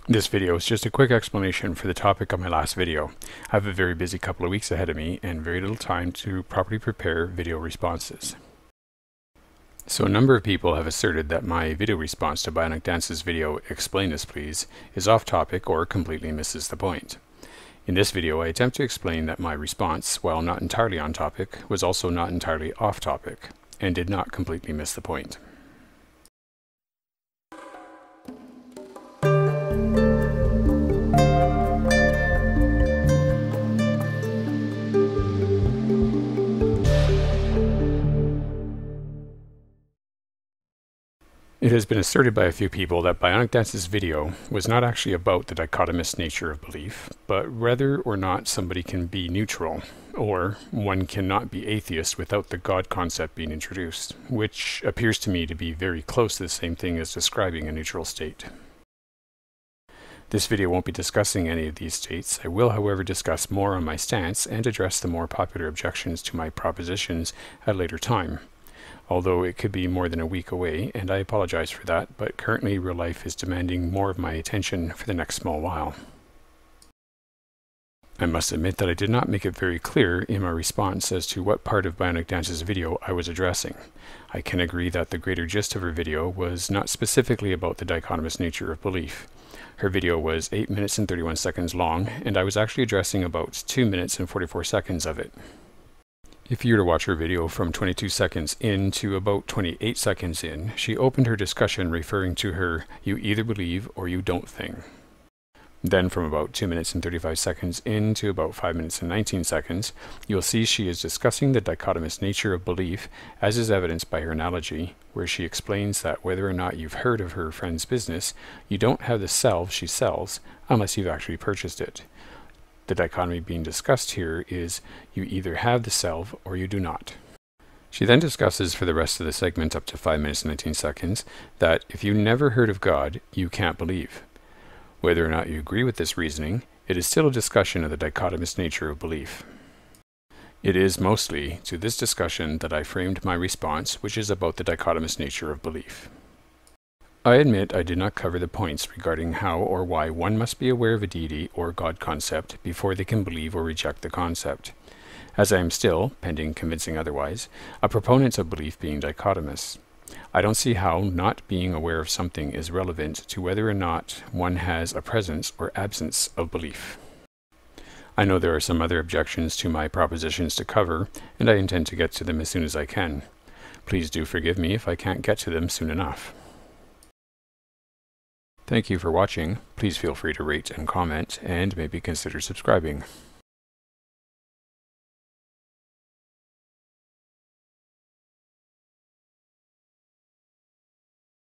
This video is just a quick explanation for the topic of my last video. I have a very busy couple of weeks ahead of me and very little time to properly prepare video responses. So a number of people have asserted that my video response to BionicDance's video "Explain This Please" is off topic or completely misses the point. In this video I attempt to explain that my response, while not entirely on topic, was also not entirely off topic, and did not completely miss the point. It has been asserted by a few people that BionicDance's video was not actually about the dichotomous nature of belief, but whether or not somebody can be neutral, or one cannot be atheist without the God concept being introduced, which appears to me to be very close to the same thing as describing a neutral state. This video won't be discussing any of these states. I will, however, discuss more on my stance and address the more popular objections to my propositions at a later time. Although it could be more than a week away, and I apologize for that, but currently real life is demanding more of my attention for the next small while. I must admit that I did not make it very clear in my response as to what part of BionicDance's video I was addressing. I can agree that the greater gist of her video was not specifically about the dichotomous nature of belief. Her video was 8 minutes and 31 seconds long, and I was actually addressing about 2 minutes and 44 seconds of it. If you were to watch her video from 22 seconds in to about 28 seconds in, she opened her discussion referring to her "you either believe or you don't" thing. Then from about 2 minutes and 35 seconds in to about 5 minutes and 19 seconds, you'll see she is discussing the dichotomous nature of belief, as is evidenced by her analogy, where she explains that whether or not you've heard of her friend's business, you don't have the salve she sells unless you've actually purchased it. The dichotomy being discussed here is you either have the salve or you do not. She then discusses for the rest of the segment up to 5 minutes and 19 seconds that if you never heard of God, you can't believe. Whether or not you agree with this reasoning, it is still a discussion of the dichotomous nature of belief. It is mostly to this discussion that I framed my response, which is about the dichotomous nature of belief. I admit I did not cover the points regarding how or why one must be aware of a deity or God concept before they can believe or reject the concept, as I am still, pending convincing otherwise, a proponent of belief being dichotomous. I don't see how not being aware of something is relevant to whether or not one has a presence or absence of belief. I know there are some other objections to my propositions to cover, and I intend to get to them as soon as I can. Please do forgive me if I can't get to them soon enough. Thank you for watching. Please feel free to rate and comment, and maybe consider subscribing.